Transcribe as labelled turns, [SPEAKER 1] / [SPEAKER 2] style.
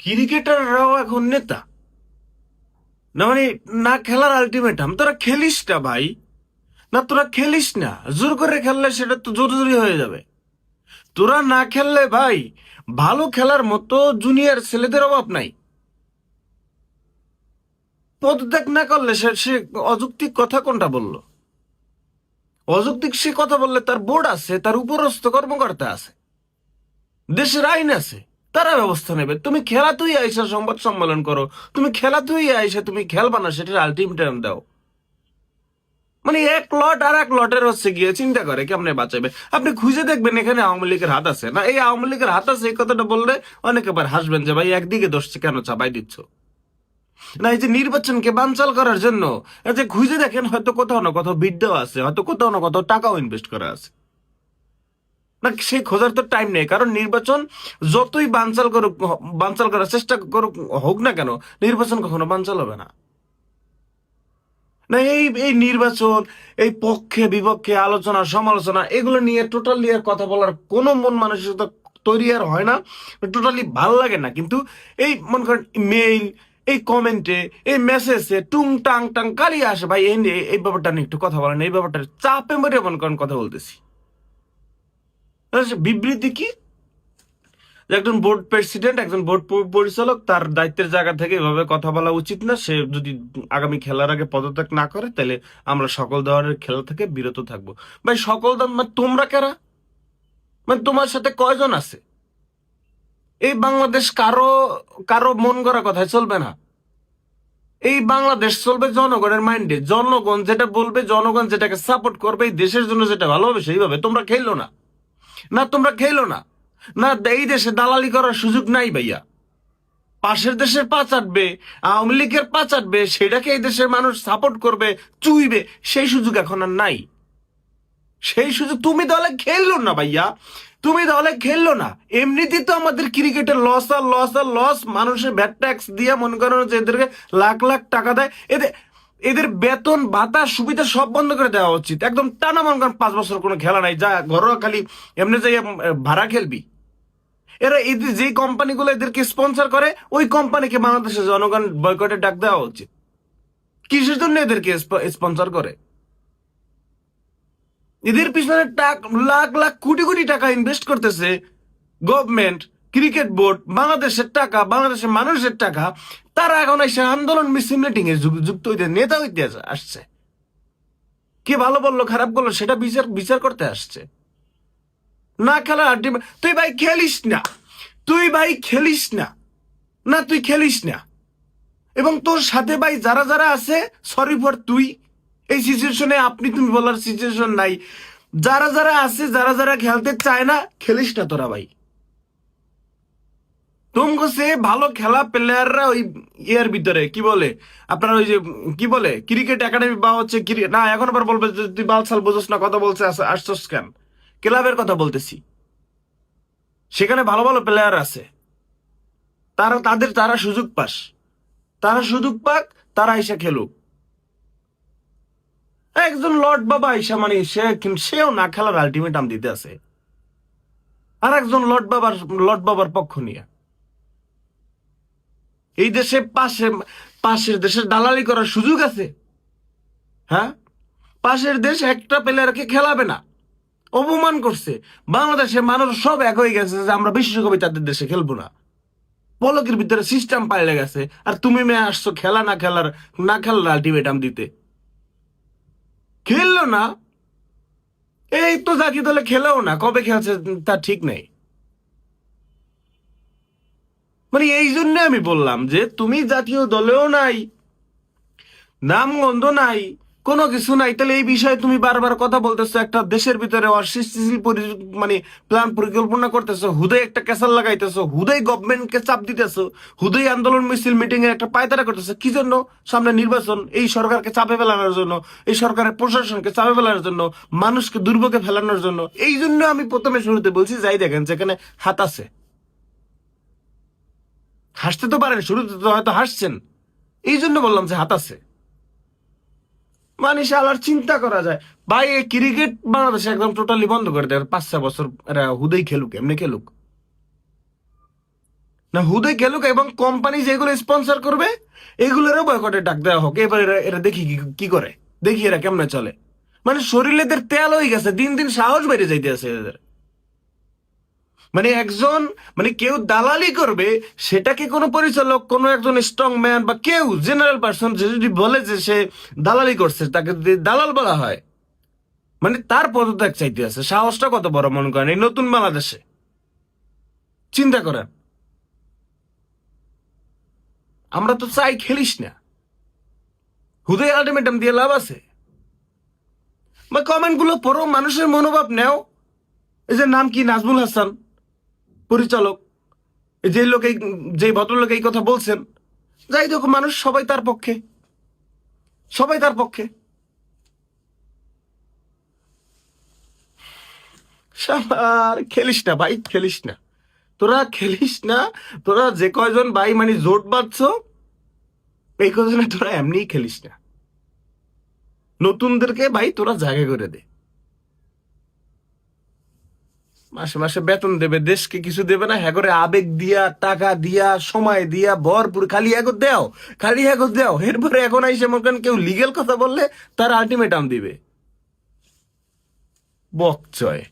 [SPEAKER 1] ক্রিকেটাররাও এখন নেতা না, মানে না খেলার আলটিমেটাম, তোরা খেলিস না ভাই, না তোরা খেলিস না, জোর করে খেললে সেটা তো জোরি হয়ে যাবে। তোরা না খেললে ভাই ভালো খেলার মতো জুনিয়র ছেলেদের অভাব নাই। পদত্যাগ না করলে সে সে অযৌক্তিক কথা কোনটা বললো? অযৌক্তিক সে কথা বললে তার বোর্ড আছে, তার উপরস্থ কর্মকর্তা আছে, দেশের আইন আছে, তারা ব্যবস্থা নেবে। তুমি খেলা তুই আইসা সংবাদ সম্মেলন করো, তুমি খেলা তুই আইসা তুমি খেলবা না সেটার আলটিমেটাম দাও। মানে এক লট আর এক লটের হচ্ছে গিয়ে চিন্তা করে কেমনে বাঁচাবে। আপনি খুঁজে দেখবেন এখানে আওয়ামী লীগের হাত আছে না, এই আওয়ামী লীগের হাত আছে এই কথাটা বললে অনেকে আবার হাসবেন যে ভাই একদিকে দোষ কেন চাপাই দিচ্ছ। না এই যে নির্বাচনকে বানচাল করার জন্য এই যে খুঁজে দেখেন, হয়তো কোথাও না কোথাও বিদ্যা আছে, হয়তো কোথাও না কোথাও টাকাও ইনভেস্ট করা আছে। না সেই খোঁজার তো টাইম নেই, কারণ নির্বাচন যতই বানচাল করুক, বানচাল করার চেষ্টা করুক হোক না কেন, নির্বাচন কখনো বানচাল হবে না। না এই এই নির্বাচন, এই পক্ষে বিপক্ষে আলোচনা সমালোচনা এগুলো নিয়ে টোটালি আর কথা বলার কোনো মন মানসিকতা তৈরি আর হয় না, টোটালি ভাল লাগে না। কিন্তু এই মনে করেন মেইল, এই কমেন্টে, এই মেসেজে টুং টাং টাং কালি আসে ভাই, এই ব্যাপারটা নিয়ে একটু কথা বলেন, এই ব্যাপারটা চাপে মেরে মনে করেন কথা বলতেছি। বিবৃতি কি? যে একজন বোর্ড প্রেসিডেন্ট, একজন বোর্ড পরিচালক তার দায়িত্বের জায়গা থেকে এভাবে কথা বলা উচিত না। সে যদি আগামী খেলার আগে পদত্যাগ না করে তাহলে আমরা সকল ধরনের খেলা থেকে বিরত থাকবো। ভাই সকল মানে তোমরা কারা? মানে তোমার সাথে কয়জন আছে? এই বাংলাদেশ কারো কারো মন গড়া কথায় চলবে না। এই বাংলাদেশ চলবে জনগণের মাইন্ডে। জনগণ যেটা বলবে, জনগণ যেটাকে সাপোর্ট করবে, এই দেশের জন্য যেটা ভালো হবে সেইভাবে। তোমরা খেলো না, না তোমরা খেলো না, না এই দেশে দালালি করার সুযোগ নাই ভাইয়া। পাশের দেশের পা চাটবে, আওয়ামী লীগের পা চাটবে, সেটাকে এই দেশের মানুষ সাপোর্ট করবে, চুইবে, সেই সুযোগ এখন আর নাই। সেই সুযোগ তুমি দলে খেললো না ভাইয়া, তুমি দলে খেললো না। এমনিতেই তো আমাদের ক্রিকেটের লস আর লস আর লস। মানুষের ভ্যাট ট্যাক্স দিয়ে মনে করেন যে এদেরকে লাখ লাখ টাকা দেয়, এদের এদের বেতন ভাতা সুবিধা সব বন্ধ করে দেওয়া উচিত একদম টানা। মনে করেন 5 বছর কোনো খেলা নাই, যা ঘরোয়া খালি এমনি যাই ভাড়া খেলবি। এরা এদের যে কোম্পানিগুলো এদেরকে স্পন্সর করে, ওই কোম্পানিকে বাংলাদেশের জনগণ বয়কটের ডাক দেওয়া উচিত। কিসের জন্য এদেরকে স্পন্সর করে? এদের পিছনে লাখ লাখ কোটি কোটি টাকা ইনভেস্ট করতেছে গভর্নমেন্ট, ক্রিকেট বোর্ড, বাংলাদেশের টাকা, বাংলাদেশের মানুষের টাকা। তারা এখন এসে আন্দোলন মিছিল মিটিং এ যুক্ত হইতে, নেতা হইতে আসছে। কে ভালো বললো খারাপ করলো সেটা বিচার বিচার করতে আসছে। না খেলা তুই ভাই খেলিস না, তুই ভাই খেলিস না, না তুই খেলিস না। এবং তোর সাথে ভাই যারা যারা আছে, সরি ফর তুই এই সিচুয়েশনে, আপনি তুমি বলার সিচুয়েশন নাই। যারা যারা আছে, যারা যারা খেলতে চায় না, খেলিস না তোরা ভাই। তোমাকে সে ভালো খেলা প্লেয়াররা ওই ইয়ের ভিতরে কি বলে আপনার, ওই যে কি বলে ক্রিকেট একাডেমি বা হচ্ছে না, এখন আবার বলবে যে তুই বালসাল বোঝস না, কথা বলছে আসছস কেন? ক্লাবের কথা বলতেছি, সেখানে ভালো ভালো প্লেয়ার আছে। তারা সুযোগ পাস, তারা সুযোগ পাক, তারা এসে খেলুক। একজন লর্ড বাবা আইসা মানে সেও না খেলার আলটিমেটাম দিতে আছে, আর একজন লর্ড বাবার পক্ষ নিয়ে এই দেশে পাশের দেশের দালালি করার সুযোগ আছে। হ্যাঁ, পাশের দেশ একটা প্লেয়ারকে খেলাবে না, অপমান করছে। বাংলাদেশের মানুষ সব এক হয়ে গেছে যে আমরা বিশ্বকবি তাদের দেশে খেলবো না। পলকের ভিতরে সিস্টেম পাল্টে গেছে, আর তুমি মেয়ে আসছো খেলা না খেলার আলটিমেটাম দিতে। খেললো না, এই তো জাতীয় দলে খেলেও না, কবে খেলছে তা ঠিক নেই। মানে এই জন্য আমি বললাম যে তুমি জাতীয় দলেও নাই, নাম গন্ধ নাই, কোনো কিছু নাই, তাহলে এই বিষয়ে তুমি বারবার কথা বলতেছো, একটা দেশের ভিতরে অসৃষ্টিশীল মানে প্ল্যান পরিকল্পনা করতেছো, হুদয় একটা ক্যাসাল লাগাইতেছো, হুদয় গভর্নমেন্টকে চাপ দিতেছো, হুদয় আন্দোলন মিছিল মিটিং এ একটা পায়তারা করতেছো। কি জন্য? সামনে নির্বাচন, এই সরকারকে চাপে ফেলানোর জন্য, এই সরকারের প্রশাসনকে চাপে ফেলানোর জন্য, মানুষকে দুর্ভোগে ফেলানোর জন্য। এই জন্য আমি প্রথমে শুরুতে বলছি যাই দেখেন যেখানে হাত আছে। হাসতে তো পারেন, শুরুতে তো হয়তো হাসছেন, এই জন্য বললাম যে হাত আছে। মানে শালার চিন্তা করা যায় ভাই, এই ক্রিকেট বাংলাদেশে একদম টোটালি বন্ধ করে দেয়। 5-6 বছর এরা হুদেই খেলুক, এমনি খেলুক। না হুদে গেলুক, এবং কোম্পানি যেগুলো স্পন্সর করবে এগুলোরও বয়কটে ডাক দেওয়া হোক। এবার এরা এরা দেখি কি করে, দেখি এরা কেমনে চলে। মানে শরীরে এদের তেল হয়ে গেছে, দিন দিন সাহস বেড়ে যাইতেছে এদের। মানে একজন, মানে কেউ দালালি করবে, সেটাকে কোনো পরিচালক, কোনো একজন স্ট্রং ম্যান বা কেউ জেনারেল পার্সন যে যদি বলে যে সে দালালি করছে, তাকে যদি দালাল বলা হয়, মানে তার পদত্যাগ চাইতে আছে। সাহসটা কত বড় মনে করেন এই নতুন বাংলাদেশে, চিন্তা করেন। আমরা তো চাই খেলিস না, হুদয় আলটিমেটাম দিয়ে লাভ আছে? বা কমেন্ট গুলো পড়ো, মানুষের মনোভাব নেও। এই যে নাম কি, নাজমুল হাসান পরিচালক, এই যে লোক, যে ভদ্রলোক এই কথা বলছেন, যাই দেখো মানুষ সবাই তার পক্ষে, সবাই তার পক্ষে। আর খেলিস না ভাই, খেলিস না, তোরা খেলিস না। তোরা যে কয়জন ভাই মানে জোট বাঁধছ, এই কয়জনে তোরা এমনিই খেলিস না। নতুনদেরকে ভাই তোরা জায়গা করে দে। মাসে মাসে বেতন দেবে, দেশকে কিছু দেবে না, হ্যাঁ করে আবেগ দিয়া, টাকা দিয়া, সময় দিয়া ভরপুর খালি হ্যাঁ দেও, খালি হ্যাঁ দেও। এরপরে এখন আইসে মনে করেন কেউ লিগেল কথা বললে তার আলটিমেটাম দিবে, বকচয়।